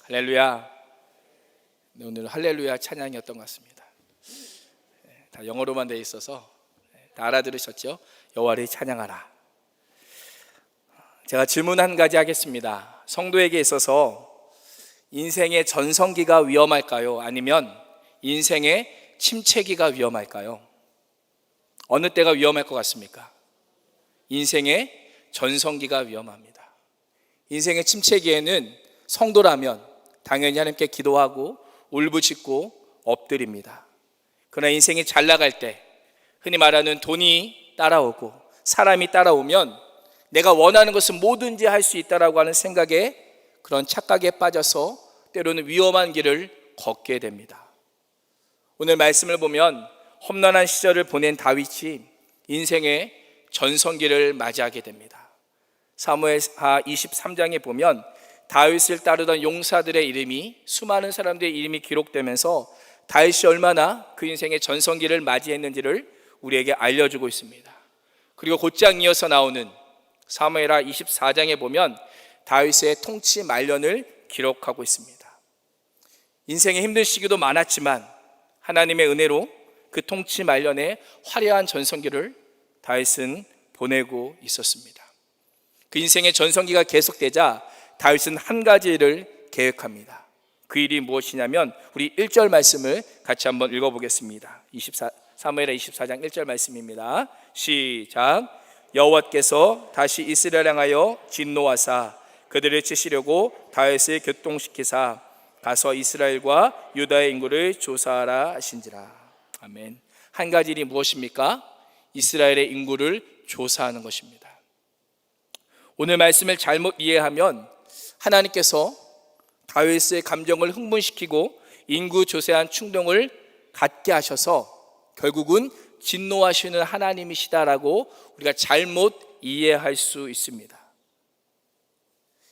할렐루야. 오늘 할렐루야 찬양이었던 것 같습니다. 다 영어로만 되어 있어서 다 알아들으셨죠? 여호와를 찬양하라. 제가 질문 한 가지 하겠습니다. 성도에게 있어서 인생의 전성기가 위험할까요? 아니면 인생의 침체기가 위험할까요? 어느 때가 위험할 것 같습니까? 인생의 전성기가 위험합니다. 인생의 침체기에는 성도라면 당연히 하나님께 기도하고 울부짖고 엎드립니다. 그러나 인생이 잘 나갈 때, 흔히 말하는 돈이 따라오고 사람이 따라오면 내가 원하는 것은 뭐든지 할 수 있다라고 하는 생각에, 그런 착각에 빠져서 때로는 위험한 길을 걷게 됩니다. 오늘 말씀을 보면 험난한 시절을 보낸 다윗이 인생의 전성기를 맞이하게 됩니다. 사무엘하 23장에 보면 다윗을 따르던 용사들의 이름이, 수많은 사람들의 이름이 기록되면서 다윗이 얼마나 그 인생의 전성기를 맞이했는지를 우리에게 알려주고 있습니다. 그리고 곧장 이어서 나오는 사무엘하 24장에 보면 다윗의 통치 말년을 기록하고 있습니다. 인생의 힘든 시기도 많았지만 하나님의 은혜로 그 통치 말년에 화려한 전성기를 다윗은 보내고 있었습니다. 그 인생의 전성기가 계속되자 다윗은 한 가지 일을 계획합니다. 그 일이 무엇이냐면 우리 1절 말씀을 같이 한번 읽어보겠습니다. 사무엘하 24장 1절 말씀입니다. 시작. 여호와께서 다시 이스라엘 향하여 진노하사 그들을 치시려고 다윗을 교통시키사 가서 이스라엘과 유다의 인구를 조사하라 하신지라. 아멘. 한 가지 일이 무엇입니까? 이스라엘의 인구를 조사하는 것입니다. 오늘 말씀을 잘못 이해하면 하나님께서 다윗의 감정을 흥분시키고 인구 조사한 충동을 갖게 하셔서 결국은 진노하시는 하나님이시다라고 우리가 잘못 이해할 수 있습니다.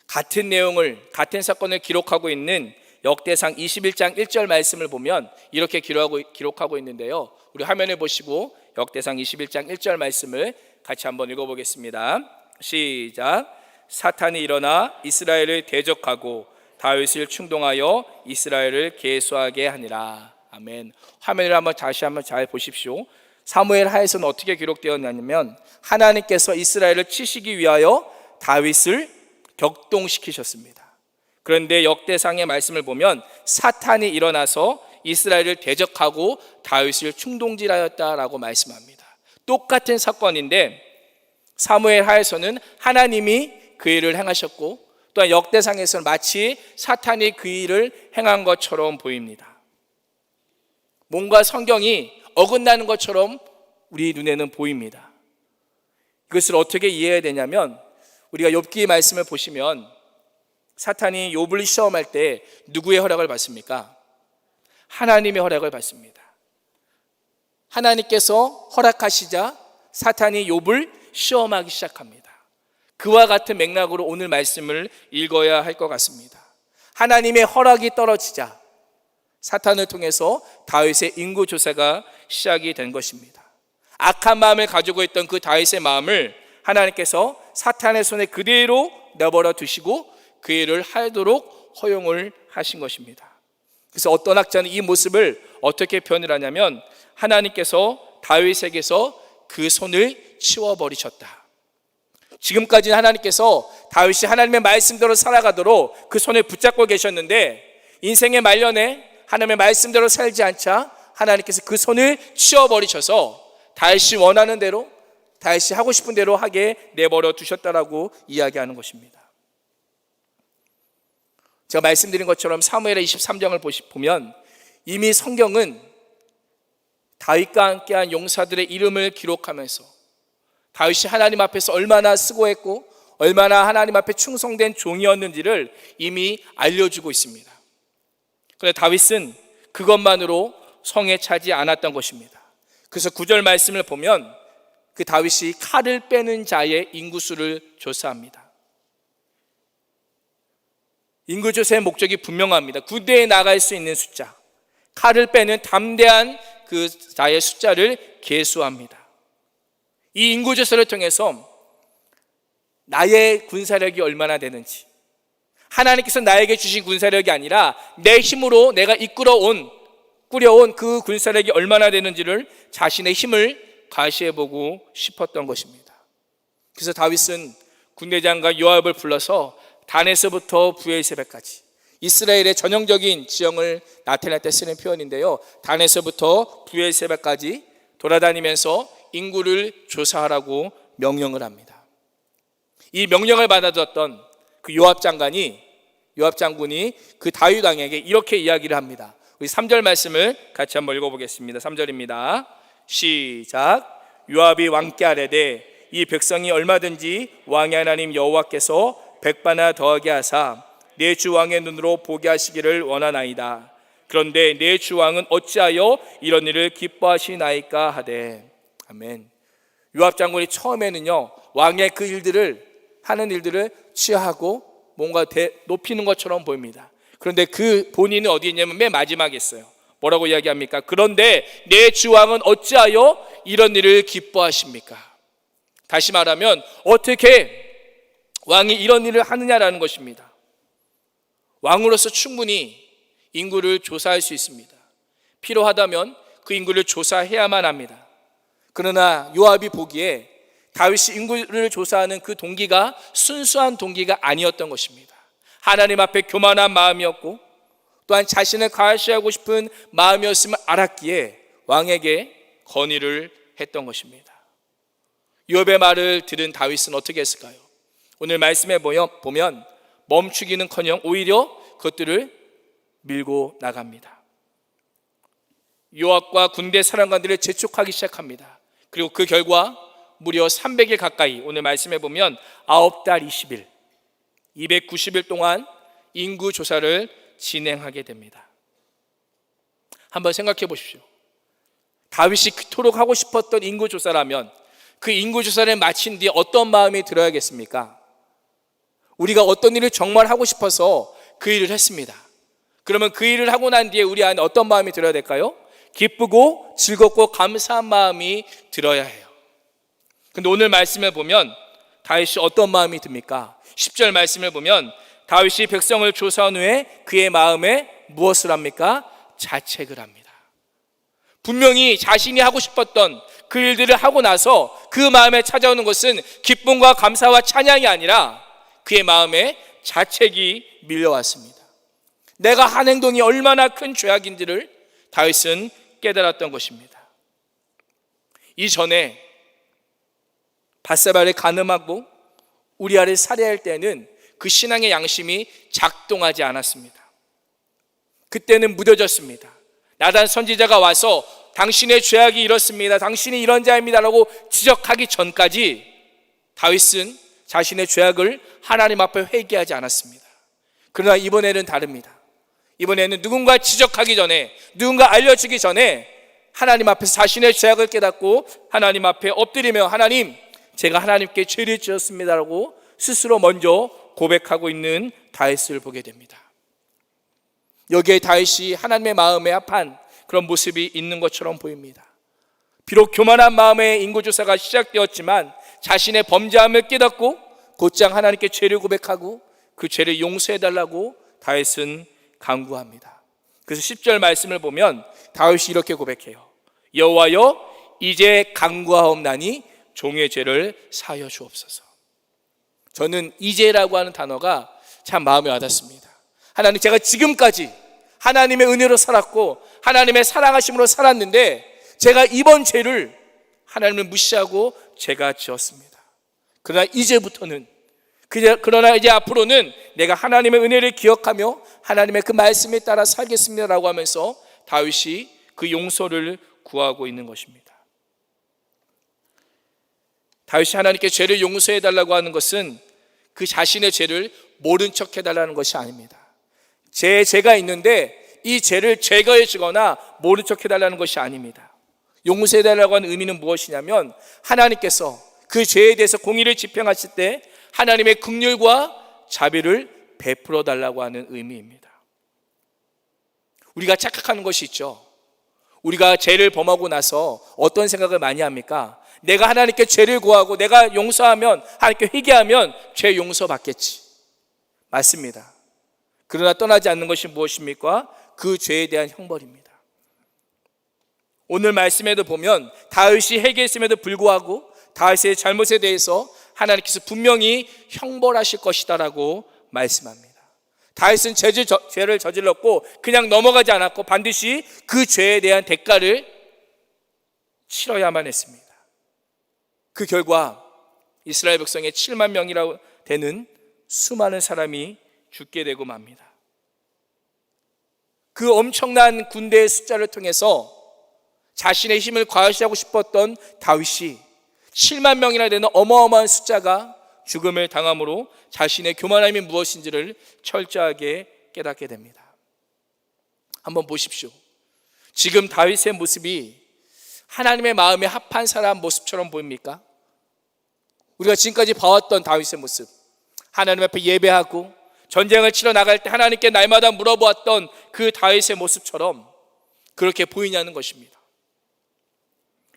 같은 내용을, 같은 사건을 기록하고 있는 역대상 21장 1절 말씀을 보면 이렇게 기록하고 있는데요. 우리 화면에 보시고 역대상 21장 1절 말씀을 같이 한번 읽어보겠습니다. 시작. 사탄이 일어나 이스라엘을 대적하고 다윗을 충동하여 이스라엘을 계수하게 하니라. 아멘. 화면을 다시 한번 잘 보십시오. 사무엘 하에서는 어떻게 기록되었냐면 하나님께서 이스라엘을 치시기 위하여 다윗을 격동시키셨습니다. 그런데 역대상의 말씀을 보면 사탄이 일어나서 이스라엘을 대적하고 다윗을 충동질하였다라고 말씀합니다. 똑같은 사건인데 사무엘 하에서는 하나님이 그 일을 행하셨고, 또한 역대상에서는 마치 사탄이 그 일을 행한 것처럼 보입니다. 뭔가 성경이 어긋나는 것처럼 우리 눈에는 보입니다. 이것을 어떻게 이해해야 되냐면 우리가 욥기 말씀을 보시면 사탄이 욥을 시험할 때 누구의 허락을 받습니까? 하나님의 허락을 받습니다. 하나님께서 허락하시자 사탄이 욥을 시험하기 시작합니다. 그와 같은 맥락으로 오늘 말씀을 읽어야 할 것 같습니다. 하나님의 허락이 떨어지자 사탄을 통해서 다윗의 인구 조사가 시작이 된 것입니다. 악한 마음을 가지고 있던 그 다윗의 마음을 하나님께서 사탄의 손에 그대로 내버려 두시고 그 일을 하도록 허용을 하신 것입니다. 그래서 어떤 학자는 이 모습을 어떻게 표현을 하냐면 하나님께서 다윗에게서 그 손을 치워버리셨다. 지금까지는 하나님께서 다윗이 하나님의 말씀대로 살아가도록 그 손을 붙잡고 계셨는데 인생의 말년에 하나님의 말씀대로 살지 않자 하나님께서 그 손을 치워버리셔서 다윗이 원하는 대로, 다윗이 하고 싶은 대로 하게 내버려 두셨다라고 이야기하는 것입니다. 제가 말씀드린 것처럼 사무엘하 23장을 보면 이미 성경은 다윗과 함께한 용사들의 이름을 기록하면서 다윗이 하나님 앞에서 얼마나 수고했고 얼마나 하나님 앞에 충성된 종이었는지를 이미 알려주고 있습니다. 그런데 다윗은 그것만으로 성에 차지 않았던 것입니다. 그래서 9절 말씀을 보면 그 다윗이 칼을 빼는 자의 인구수를 조사합니다. 인구조사의 목적이 분명합니다. 군대에 나갈 수 있는 숫자, 칼을 빼는 담대한 그 자의 숫자를 계수합니다. 이 인구조사를 통해서 나의 군사력이 얼마나 되는지, 하나님께서 나에게 주신 군사력이 아니라 내 힘으로 내가 꾸려온 그 군사력이 얼마나 되는지를 자신의 힘을 과시해보고 싶었던 것입니다. 그래서 다윗은 군대장과 요압을 불러서 단에서부터 브엘세바까지 이스라엘의 전형적인 지형을 나타낼 때 쓰는 표현인데요, 단에서부터 브엘세바까지 돌아다니면서 인구를 조사하라고 명령을 합니다. 이 명령을 받아들었던 그 요압 장군이 그 다윗 왕에게 이렇게 이야기를 합니다. 우리 3절 말씀을 같이 한번 읽어보겠습니다. 3절입니다. 시작. 요압이 왕께 아뢰되 이 백성이 얼마든지 왕의 하나님 여호와께서 백바나 더하게 하사 내 주 왕의 눈으로 보게 하시기를 원하나이다. 그런데 내 주 왕은 어찌하여 이런 일을 기뻐하시나이까 하되. 아멘. 요압 장군이 처음에는요, 왕의 그 하는 일들을 취하고 뭔가 높이는 것처럼 보입니다. 그런데 그 본인은 어디 있냐면 맨 마지막에 있어요. 뭐라고 이야기합니까? 그런데 내 주 왕은 어찌하여 이런 일을 기뻐하십니까? 다시 말하면 어떻게 왕이 이런 일을 하느냐라는 것입니다. 왕으로서 충분히 인구를 조사할 수 있습니다. 필요하다면 그 인구를 조사해야만 합니다. 그러나 요압이 보기에 다윗이 인구를 조사하는 그 동기가 순수한 동기가 아니었던 것입니다. 하나님 앞에 교만한 마음이었고 또한 자신을 과시하고 싶은 마음이었음을 알았기에 왕에게 건의를 했던 것입니다. 요압의 말을 들은 다윗은 어떻게 했을까요? 오늘 말씀에 보면 멈추기는커녕 오히려 그것들을 밀고 나갑니다. 요압과 군대 사령관들을 재촉하기 시작합니다. 그리고 그 결과 무려 300일 가까이, 오늘 말씀해 보면 9달 20일 290일 동안 인구 조사를 진행하게 됩니다. 한번 생각해 보십시오. 다윗이 그토록 하고 싶었던 인구 조사라면 그 인구 조사를 마친 뒤에 어떤 마음이 들어야겠습니까? 우리가 어떤 일을 정말 하고 싶어서 그 일을 했습니다. 그러면 그 일을 하고 난 뒤에 우리 안에 어떤 마음이 들어야 될까요? 기쁘고 즐겁고 감사한 마음이 들어야 해요. 근데 오늘 말씀을 보면 다윗이 어떤 마음이 듭니까? 10절 말씀을 보면 다윗이 백성을 조사한 후에 그의 마음에 무엇을 합니까? 자책을 합니다. 분명히 자신이 하고 싶었던 그 일들을 하고 나서 그 마음에 찾아오는 것은 기쁨과 감사와 찬양이 아니라 그의 마음에 자책이 밀려왔습니다. 내가 한 행동이 얼마나 큰 죄악인지를 다윗은 깨달았던 것입니다. 이전에 밧세바를 간음하고 우리아를 살해할 때는 그 신앙의 양심이 작동하지 않았습니다. 그때는 무뎌졌습니다. 나단 선지자가 와서 당신의 죄악이 이렇습니다, 당신이 이런 자입니다 라고 지적하기 전까지 다윗은 자신의 죄악을 하나님 앞에 회개하지 않았습니다. 그러나 이번에는 다릅니다. 이번에는 누군가 지적하기 전에, 누군가 알려주기 전에 하나님 앞에서 자신의 죄악을 깨닫고 하나님 앞에 엎드리며 하나님, 제가 하나님께 죄를 지었습니다 라고 스스로 먼저 고백하고 있는 다윗을 보게 됩니다. 여기에 다윗이 하나님의 마음에 합한 그런 모습이 있는 것처럼 보입니다. 비록 교만한 마음의 인구조사가 시작되었지만 자신의 범죄함을 깨닫고 곧장 하나님께 죄를 고백하고 그 죄를 용서해달라고 다윗은 간구합니다. 그래서 10절 말씀을 보면 다윗이 이렇게 고백해요. 여호와여, 이제 간구하옵나니 종의 죄를 사하여 주옵소서. 저는 이제라고 하는 단어가 참 마음에 와닿습니다. 하나님, 제가 지금까지 하나님의 은혜로 살았고 하나님의 사랑하심으로 살았는데 제가 이번 죄를 하나님을 무시하고 제가 지었습니다. 그러나 이제 앞으로는 내가 하나님의 은혜를 기억하며 하나님의 그 말씀에 따라 살겠습니다라고 하면서 다윗이 그 용서를 구하고 있는 것입니다. 다윗이 하나님께 죄를 용서해달라고 하는 것은 그 자신의 죄를 모른 척 해달라는 것이 아닙니다. 죄가 있는데 이 죄를 제거해 주거나 모른 척 해달라는 것이 아닙니다. 용서해달라고 하는 의미는 무엇이냐면 하나님께서 그 죄에 대해서 공의를 집행하실 때 하나님의 긍휼과 자비를 베풀어 달라고 하는 의미입니다. 우리가 착각하는 것이 있죠. 우리가 죄를 범하고 나서 어떤 생각을 많이 합니까? 내가 하나님께 죄를 구하고 내가 용서하면, 하나님께 회개하면 죄 용서받겠지. 맞습니다. 그러나 떠나지 않는 것이 무엇입니까? 그 죄에 대한 형벌입니다. 오늘 말씀에도 보면 다윗이 회개했음에도 불구하고 다윗의 잘못에 대해서 하나님께서 분명히 형벌하실 것이다라고 말씀합니다. 다윗은 죄를 저질렀고 그냥 넘어가지 않았고 반드시 그 죄에 대한 대가를 치러야만 했습니다. 그 결과 이스라엘 백성의 7만 명이라고 되는 수많은 사람이 죽게 되고 맙니다. 그 엄청난 군대의 숫자를 통해서 자신의 힘을 과시하고 싶었던 다윗이 7만 명이나 되는 어마어마한 숫자가 죽음을 당함으로 자신의 교만함이 무엇인지를 철저하게 깨닫게 됩니다. 한번 보십시오. 지금 다윗의 모습이 하나님의 마음에 합한 사람 모습처럼 보입니까? 우리가 지금까지 봐왔던 다윗의 모습, 하나님 앞에 예배하고 전쟁을 치러 나갈 때 하나님께 날마다 물어보았던 그 다윗의 모습처럼 그렇게 보이냐는 것입니다.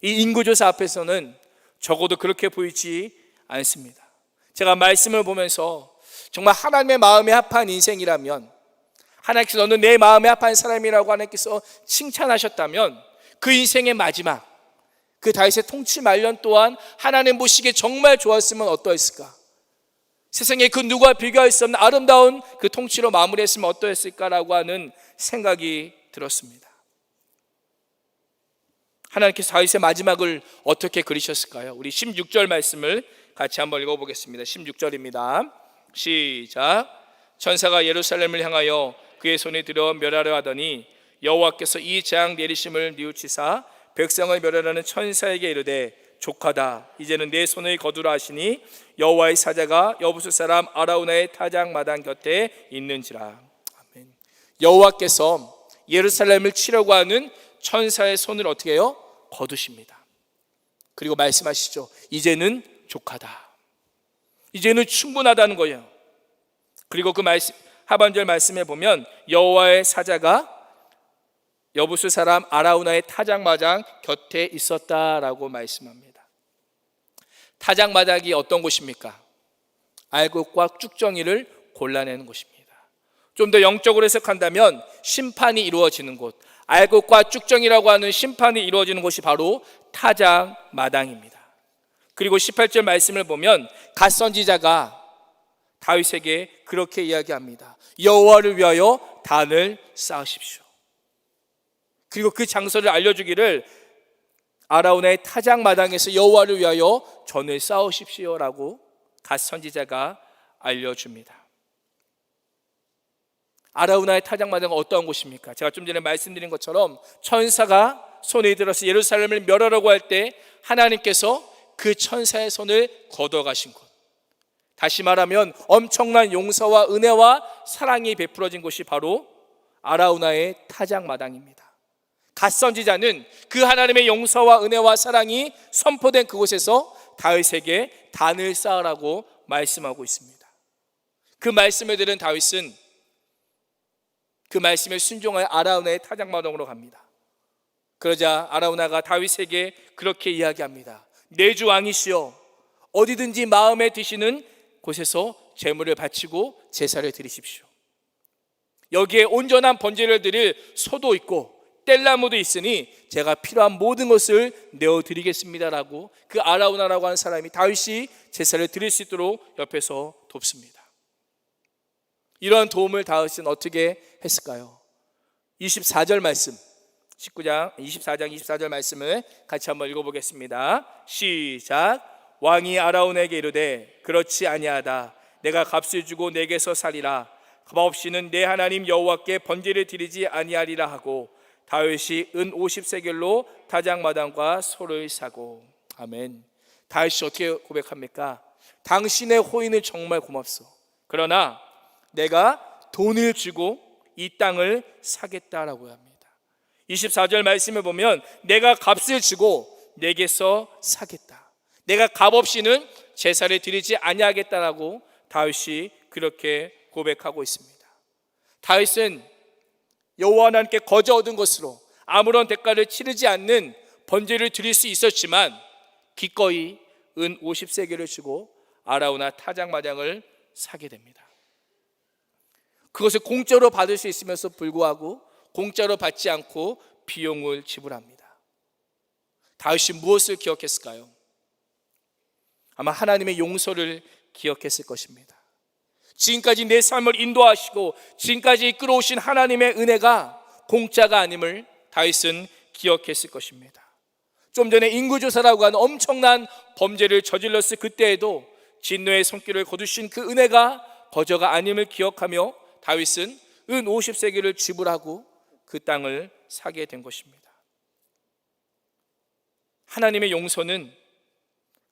이 인구조사 앞에서는 적어도 그렇게 보이지 않습니다. 제가 말씀을 보면서 정말 하나님의 마음에 합한 인생이라면, 하나님께서 너는 내 마음에 합한 사람이라고 하나님께서 칭찬하셨다면 그 인생의 마지막, 그 다윗의 통치 말년 또한 하나님 보시기에 정말 좋았으면 어떠했을까? 세상에 그 누구와 비교할 수 없는 아름다운 그 통치로 마무리했으면 어떠했을까라고 하는 생각이 들었습니다. 하나님께서 다윗의 마지막을 어떻게 그리셨을까요? 우리 16절 말씀을 같이 한번 읽어보겠습니다. 16절입니다. 시작. 천사가 예루살렘을 향하여 그의 손에 들어 멸하려 하더니 여호와께서 이 재앙 내리심을 뉘우치사 백성을 멸하려는 천사에게 이르되 족하다. 이제는 내 손을 거두라 하시니 여호와의 사자가 여부수 사람 아라우나의 타작 마당 곁에 있는지라. 아멘. 여호와께서 예루살렘을 치려고 하는 천사의 손을 어떻게 해요? 거두십니다. 그리고 말씀하시죠. 이제는 족하다. 이제는 충분하다는 거예요. 그리고 그 말씀, 하반절 말씀에 보면 여호와의 사자가 여부수 사람 아라우나의 타작마당 곁에 있었다라고 말씀합니다. 타작마당이 어떤 곳입니까? 알곡과 쭉정이를 골라내는 곳입니다. 좀 더 영적으로 해석한다면 심판이 이루어지는 곳, 알곡과 쭉정이라고 하는 심판이 이루어지는 곳이 바로 타작마당입니다. 그리고 18절 말씀을 보면 갓 선지자가 다윗에게 그렇게 이야기합니다. 여호와를 위하여 단을 쌓으십시오. 그리고 그 장소를 알려주기를 아라우나의 타작마당에서 여호와를 위하여 전을 쌓으십시오라고 갓 선지자가 알려줍니다. 아라우나의 타작마당은 어떠한 곳입니까? 제가 좀 전에 말씀드린 것처럼 천사가 손에 들어서 예루살렘을 멸하려고 할 때 하나님께서 그 천사의 손을 걷어가신 곳, 다시 말하면 엄청난 용서와 은혜와 사랑이 베풀어진 곳이 바로 아라우나의 타작마당입니다. 갓 선지자는 그 하나님의 용서와 은혜와 사랑이 선포된 그곳에서 다윗에게 단을 쌓으라고 말씀하고 있습니다. 그 말씀을 들은 다윗은 그 말씀에 순종하여 아라우나의 타작마당으로 갑니다. 그러자 아라우나가 다윗에게 그렇게 이야기합니다. 내 주 왕이시여, 어디든지 마음에 드시는 곳에서 제물을 바치고 제사를 드리십시오. 여기에 온전한 번제를 드릴 소도 있고 뗄나무도 있으니 제가 필요한 모든 것을 내어드리겠습니다라고 그 아라우나라고 하는 사람이 다윗이 제사를 드릴 수 있도록 옆에서 돕습니다. 이러한 도움을 다윗은 어떻게 했을까요? 24절 말씀, 24장 24절 말씀을 같이 한번 읽어보겠습니다. 시작. 왕이 아라운에게 이르되 그렇지 아니하다. 내가 값을 주고 내게서 살리라. 값 없이는 내 하나님 여호와께 번제를 드리지 아니하리라 하고 다윗이 은 50세겔로 타작마당과 소를 사고. 아멘. 다윗이 어떻게 고백합니까? 당신의 호의는 정말 고맙소. 그러나 내가 돈을 주고 이 땅을 사겠다라고 합니다. 24절 말씀을 보면 내가 값을 주고 내게서 사겠다. 내가 값 없이는 제사를 드리지 아니하겠다라고 다윗이 그렇게 고백하고 있습니다. 다윗은 여호와 하나님께 거저 얻은 것으로 아무런 대가를 치르지 않는 번제를 드릴 수 있었지만 기꺼이 은 50세겔을 주고 아라우나 타작마당을 사게 됩니다. 그것을 공짜로 받을 수 있으면서 불구하고 공짜로 받지 않고 비용을 지불합니다. 다윗이 무엇을 기억했을까요? 아마 하나님의 용서를 기억했을 것입니다. 지금까지 내 삶을 인도하시고 지금까지 이끌어오신 하나님의 은혜가 공짜가 아님을 다윗은 기억했을 것입니다. 좀 전에 인구조사라고 하는 엄청난 범죄를 저질렀을 그때에도 진노의 손길을 거두신 그 은혜가 거저가 아님을 기억하며 다윗은 은 50세겔을 지불하고 그 땅을 사게 된 것입니다. 하나님의 용서는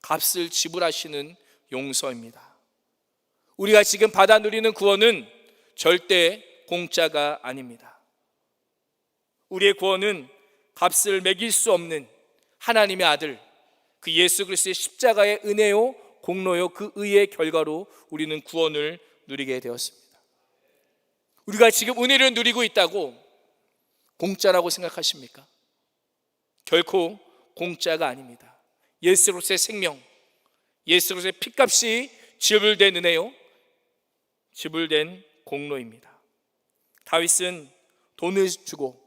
값을 지불하시는 용서입니다. 우리가 지금 받아 누리는 구원은 절대 공짜가 아닙니다. 우리의 구원은 값을 매길 수 없는 하나님의 아들, 그 예수 그리스도의 십자가의 은혜요 공로요 그 의의 결과로 우리는 구원을 누리게 되었습니다. 우리가 지금 은혜를 누리고 있다고 공짜라고 생각하십니까? 결코 공짜가 아닙니다. 예수 그리스도의 생명, 예수 그리스도의 피값이 지불된 은혜요 지불된 공로입니다. 다윗은 돈을 주고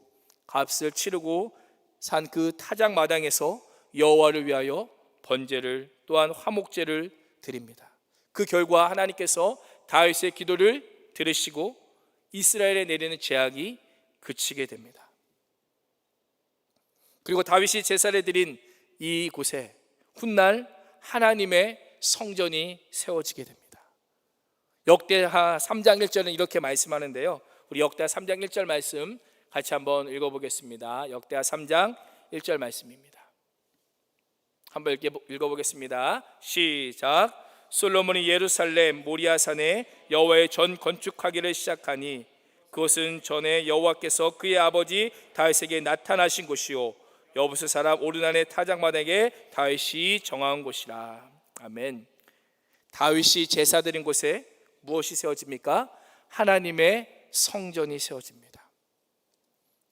값을 치르고 산 그 타작 마당에서 여호와를 위하여 번제를 또한 화목제를 드립니다. 그 결과 하나님께서 다윗의 기도를 들으시고 이스라엘에 내리는 재앙이 그치게 됩니다. 그리고 다윗이 제사를 드린 이곳에 훗날 하나님의 성전이 세워지게 됩니다. 역대하 3장 1절은 이렇게 말씀하는데요, 우리 역대하 3장 1절 말씀 같이 한번 읽어보겠습니다. 역대하 3장 1절 말씀입니다. 한번 읽어보겠습니다. 시작. 솔로몬이 예루살렘 모리아산에 여호와의 전 건축하기를 시작하니 그것은 전에 여호와께서 그의 아버지 다윗에게 나타나신 곳이요 여부스 사람 오르난의 타작마당에 다윗이 정한 곳이라. 아멘. 다윗이 제사 드린 곳에 무엇이 세워집니까? 하나님의 성전이 세워집니다.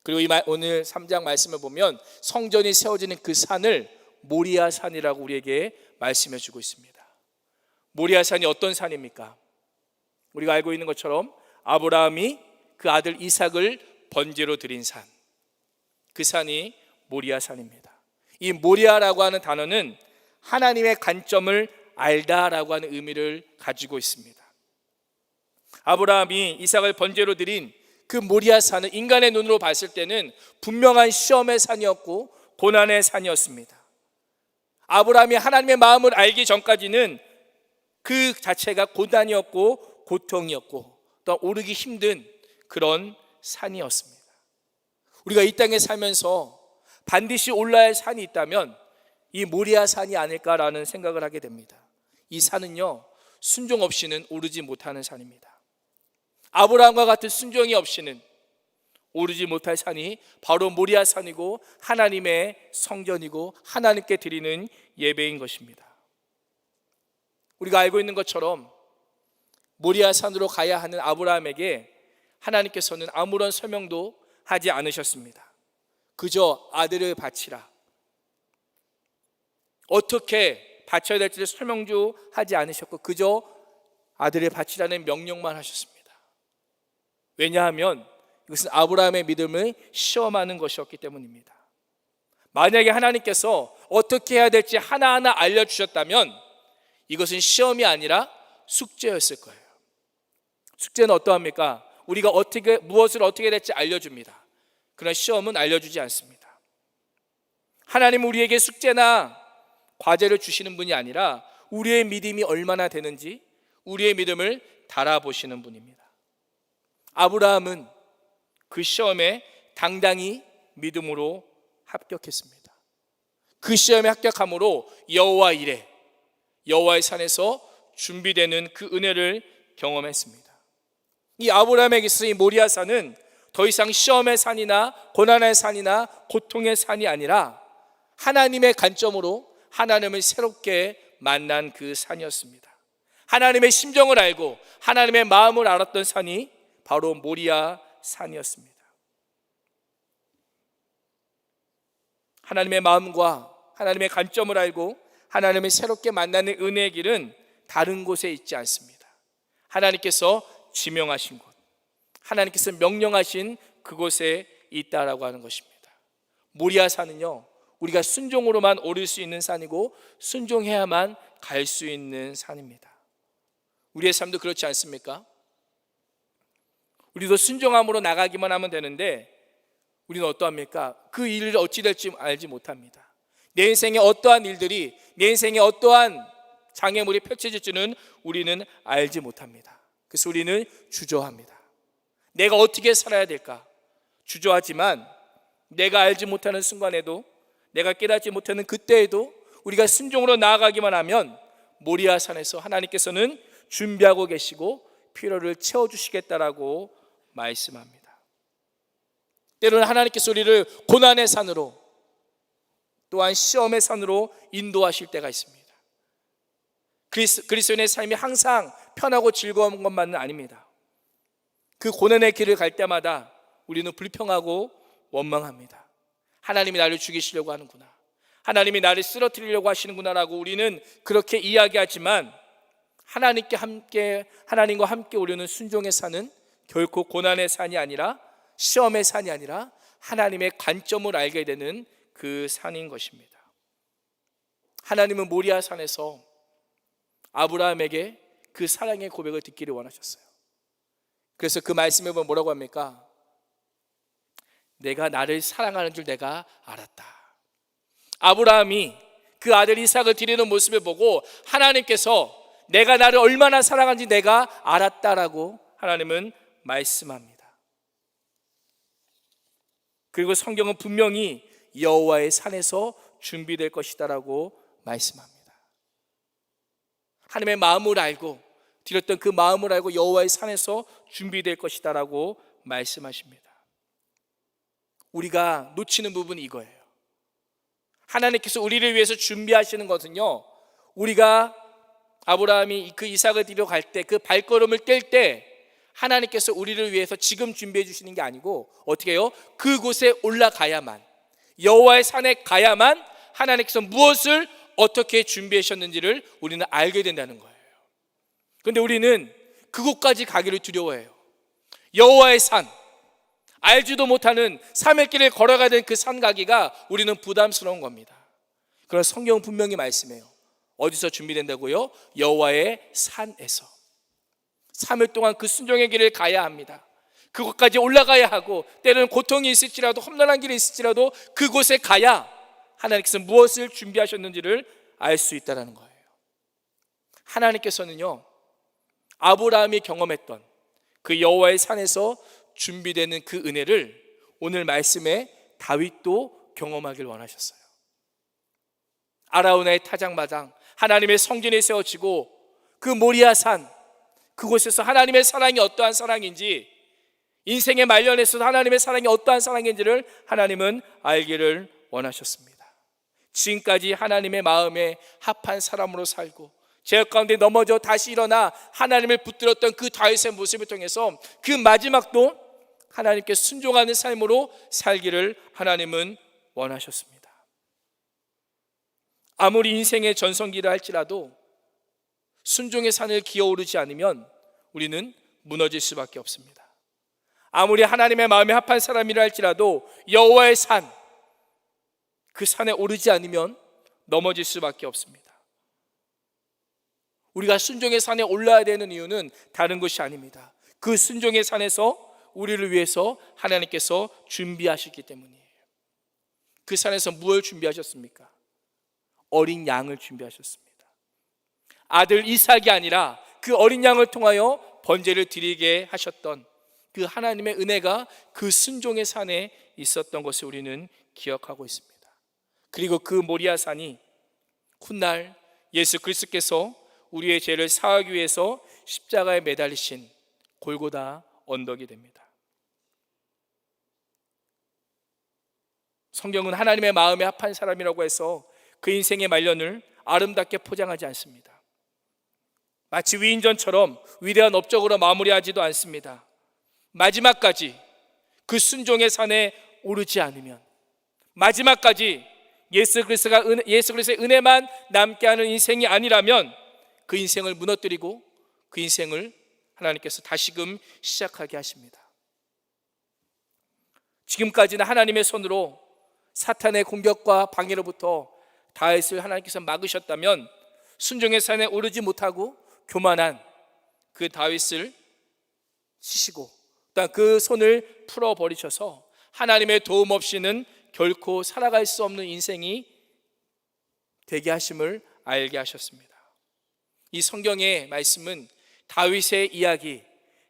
그리고 오늘 3장 말씀을 보면 성전이 세워지는 그 산을 모리아산이라고 우리에게 말씀해 주고 있습니다. 모리아산이 어떤 산입니까? 우리가 알고 있는 것처럼 아브라함이 그 아들 이삭을 번제로 드린 산, 그 산이 모리아산입니다. 이 모리아라고 하는 단어는 하나님의 관점을 알다라고 하는 의미를 가지고 있습니다. 아브라함이 이삭을 번제로 드린 그 모리아산은 인간의 눈으로 봤을 때는 분명한 시험의 산이었고 고난의 산이었습니다. 아브라함이 하나님의 마음을 알기 전까지는 그 자체가 고난이었고 고통이었고 또 오르기 힘든 그런 산이었습니다. 우리가 이 땅에 살면서 반드시 올라야 할 산이 있다면 이 모리아 산이 아닐까라는 생각을 하게 됩니다. 이 산은요, 순종 없이는 오르지 못하는 산입니다. 아브라함과 같은 순종이 없이는 오르지 못할 산이 바로 모리아 산이고 하나님의 성전이고 하나님께 드리는 예배인 것입니다. 우리가 알고 있는 것처럼 모리아 산으로 가야 하는 아브라함에게 하나님께서는 아무런 설명도 하지 않으셨습니다. 그저 아들을 바치라, 어떻게 바쳐야 될지를 설명도 하지 않으셨고 그저 아들을 바치라는 명령만 하셨습니다. 왜냐하면 이것은 아브라함의 믿음을 시험하는 것이었기 때문입니다. 만약에 하나님께서 어떻게 해야 될지 하나하나 알려주셨다면 이것은 시험이 아니라 숙제였을 거예요. 숙제는 어떠합니까? 우리가 무엇을 어떻게 해야 될지 알려줍니다. 그러나 시험은 알려주지 않습니다. 하나님은 우리에게 숙제나 과제를 주시는 분이 아니라 우리의 믿음이 얼마나 되는지 우리의 믿음을 달아보시는 분입니다. 아브라함은 그 시험에 당당히 믿음으로 합격했습니다. 그 시험에 합격함으로 여호와 이레, 여호와의 산에서 준비되는 그 은혜를 경험했습니다. 이 아브라함에게 있어서 이 모리아 산은 더 이상 시험의 산이나 고난의 산이나 고통의 산이 아니라 하나님의 관점으로 하나님을 새롭게 만난 그 산이었습니다. 하나님의 심정을 알고 하나님의 마음을 알았던 산이 바로 모리아 산이었습니다. 하나님의 마음과 하나님의 관점을 알고 하나님을 새롭게 만나는 은혜의 길은 다른 곳에 있지 않습니다. 하나님께서 지명하신 곳, 하나님께서 명령하신 그곳에 있다라고 하는 것입니다. 모리아 산은요, 우리가 순종으로만 오를 수 있는 산이고 순종해야만 갈 수 있는 산입니다. 우리의 삶도 그렇지 않습니까? 우리도 순종함으로 나가기만 하면 되는데 우리는 어떠합니까? 그 일을 어찌 될지 알지 못합니다. 내 인생에 어떠한 일들이, 내 인생에 어떠한 장애물이 펼쳐질지는 우리는 알지 못합니다. 그래서 우리는 주저합니다. 내가 어떻게 살아야 될까? 주저하지만 내가 알지 못하는 순간에도, 내가 깨닫지 못하는 그때에도 우리가 순종으로 나아가기만 하면 모리아 산에서 하나님께서는 준비하고 계시고 필요를 채워주시겠다라고 말씀합니다. 때로는 하나님께서 우리를 고난의 산으로, 또한 시험의 산으로 인도하실 때가 있습니다. 그리스도인의 삶이 항상 편하고 즐거운 것만은 아닙니다. 그 고난의 길을 갈 때마다 우리는 불평하고 원망합니다. 하나님이 나를 죽이시려고 하는구나, 하나님이 나를 쓰러뜨리려고 하시는구나라고 우리는 그렇게 이야기하지만 하나님과 함께 우리는 순종의 산은 결코 고난의 산이 아니라, 시험의 산이 아니라 하나님의 관점을 알게 되는 그 산인 것입니다. 하나님은 모리아 산에서 아브라함에게 그 사랑의 고백을 듣기를 원하셨어요. 그래서 그 말씀에 보면 뭐라고 합니까? 내가 나를 사랑하는 줄 내가 알았다. 아브라함이 그 아들 이삭을 드리는 모습을 보고 하나님께서 내가 나를 얼마나 사랑하는지 내가 알았다라고 하나님은 말씀합니다. 그리고 성경은 분명히 여호와의 산에서 준비될 것이다라고 말씀합니다. 하나님의 마음을 알고, 드렸던 그 마음을 알고 여호와의 산에서 준비될 것이다라고 말씀하십니다. 우리가 놓치는 부분이 이거예요. 하나님께서 우리를 위해서 준비하시는 것은요, 우리가 아브라함이 그 이삭을 드리러 갈 때, 그 발걸음을 뗄 때 하나님께서 우리를 위해서 지금 준비해 주시는 게 아니고 어떻게 해요? 그곳에 올라가야만, 여호와의 산에 가야만 하나님께서 무엇을 어떻게 준비하셨는지를 우리는 알게 된다는 거예요. 그런데 우리는 그곳까지 가기를 두려워해요. 여호와의 산, 알지도 못하는 3일 길을 걸어가야 되는 그 산 가기가 우리는 부담스러운 겁니다. 그러나 성경은 분명히 말씀해요. 어디서 준비된다고요? 여호와의 산에서 3일 동안 그 순종의 길을 가야 합니다. 그곳까지 올라가야 하고, 때로는 고통이 있을지라도, 험난한 길이 있을지라도 그곳에 가야 하나님께서 무엇을 준비하셨는지를 알 수 있다는 거예요. 하나님께서는요, 아브라함이 경험했던 그 여호와의 산에서 준비되는 그 은혜를 오늘 말씀에 다윗도 경험하길 원하셨어요. 아라우나의 타작마당, 하나님의 성전이 세워지고 그 모리아 산, 그곳에서 하나님의 사랑이 어떠한 사랑인지, 인생의 말년에서도 하나님의 사랑이 어떠한 사랑인지를 하나님은 알기를 원하셨습니다. 지금까지 하나님의 마음에 합한 사람으로 살고 죄악 가운데 넘어져 다시 일어나 하나님을 붙들었던 그 다윗의 모습을 통해서 그 마지막도 하나님께 순종하는 삶으로 살기를 하나님은 원하셨습니다. 아무리 인생의 전성기라 할지라도 순종의 산을 기어오르지 않으면 우리는 무너질 수밖에 없습니다. 아무리 하나님의 마음에 합한 사람이라 할지라도 여호와의 산, 그 산에 오르지 않으면 넘어질 수밖에 없습니다. 우리가 순종의 산에 올라야 되는 이유는 다른 것이 아닙니다. 그 순종의 산에서 우리를 위해서 하나님께서 준비하셨기 때문이에요. 그 산에서 무엇을 준비하셨습니까? 어린 양을 준비하셨습니다. 아들 이삭이 아니라 그 어린 양을 통하여 번제를 드리게 하셨던 그 하나님의 은혜가 그 순종의 산에 있었던 것을 우리는 기억하고 있습니다. 그리고 그 모리아 산이 훗날 예수 그리스도께서 우리의 죄를 사하기 위해서 십자가에 매달리신 골고다 언덕이 됩니다. 성경은 하나님의 마음에 합한 사람이라고 해서 그 인생의 말년을 아름답게 포장하지 않습니다. 마치 위인전처럼 위대한 업적으로 마무리하지도 않습니다. 마지막까지 그 순종의 산에 오르지 않으면, 마지막까지 예수 그리스도의 은혜만 남게 하는 인생이 아니라면 그 인생을 무너뜨리고 그 인생을 하나님께서 다시금 시작하게 하십니다. 지금까지는 하나님의 손으로 사탄의 공격과 방해로부터 다윗을 하나님께서 막으셨다면 순종의 산에 오르지 못하고 교만한 그 다윗을 치시고 또한 그 손을 풀어버리셔서 하나님의 도움 없이는 결코 살아갈 수 없는 인생이 되게 하심을 알게 하셨습니다. 이 성경의 말씀은 다윗의 이야기,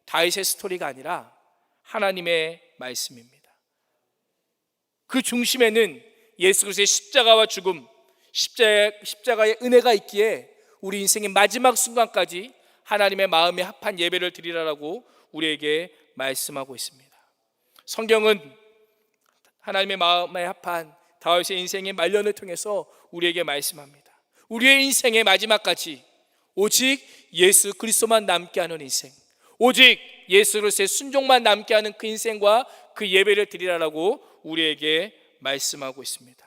다윗의 스토리가 아니라 하나님의 말씀입니다. 그 중심에는 예수 그리스도의 십자가와 죽음, 십자가의 은혜가 있기에 우리 인생의 마지막 순간까지 하나님의 마음에 합한 예배를 드리라고 우리에게 말씀하고 있습니다. 성경은 하나님의 마음에 합한 다윗의 인생의 말년을 통해서 우리에게 말씀합니다. 우리의 인생의 마지막까지 오직 예수 그리스도만 남게 하는 인생, 오직 예수 그리스도의 순종만 남게 하는 그 인생과 그 예배를 드리라고 우리에게 말씀하고 있습니다.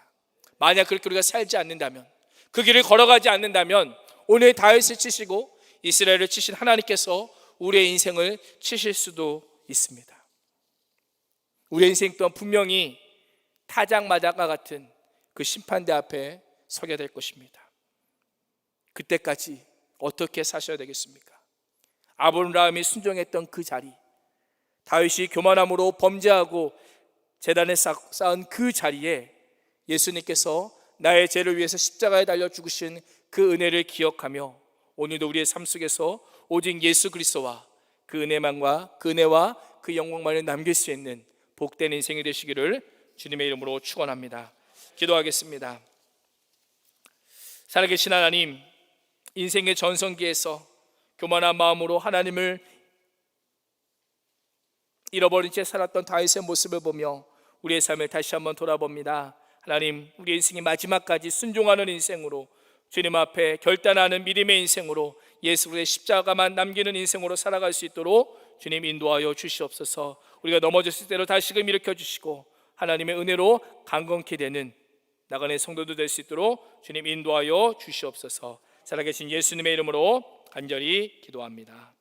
만약 그렇게 우리가 살지 않는다면, 그 길을 걸어가지 않는다면 오늘 다윗을 치시고 이스라엘을 치신 하나님께서 우리의 인생을 치실 수도 있습니다. 우리의 인생 또한 분명히 타작마작과 같은 그 심판대 앞에 서게 될 것입니다. 그때까지 어떻게 사셔야 되겠습니까? 아브라함이 순종했던 그 자리, 다윗이 교만함으로 범죄하고 제단에 쌓은 그 자리에 예수님께서 나의 죄를 위해서 십자가에 달려 죽으신 그 은혜를 기억하며 오늘도 우리의 삶 속에서 오직 예수 그리스도와 그 은혜만과 그 은혜와 그 영광만을 남길 수 있는 복된 인생이 되시기를 주님의 이름으로 축원합니다. 기도하겠습니다. 살아계신 하나님, 인생의 전성기에서 교만한 마음으로 하나님을 잃어버린 채 살았던 다윗의 모습을 보며 우리의 삶을 다시 한번 돌아봅니다. 하나님, 우리의 인생의 마지막까지 순종하는 인생으로, 주님 앞에 결단하는 믿음의 인생으로, 예수 그리스도의 십자가만 남기는 인생으로 살아갈 수 있도록 주님 인도하여 주시옵소서. 우리가 넘어졌을 때로 다시금 일으켜 주시고 하나님의 은혜로 강건케 되는 나간의 성도도 될 수 있도록 주님 인도하여 주시옵소서. 살아계신 예수님의 이름으로 간절히 기도합니다.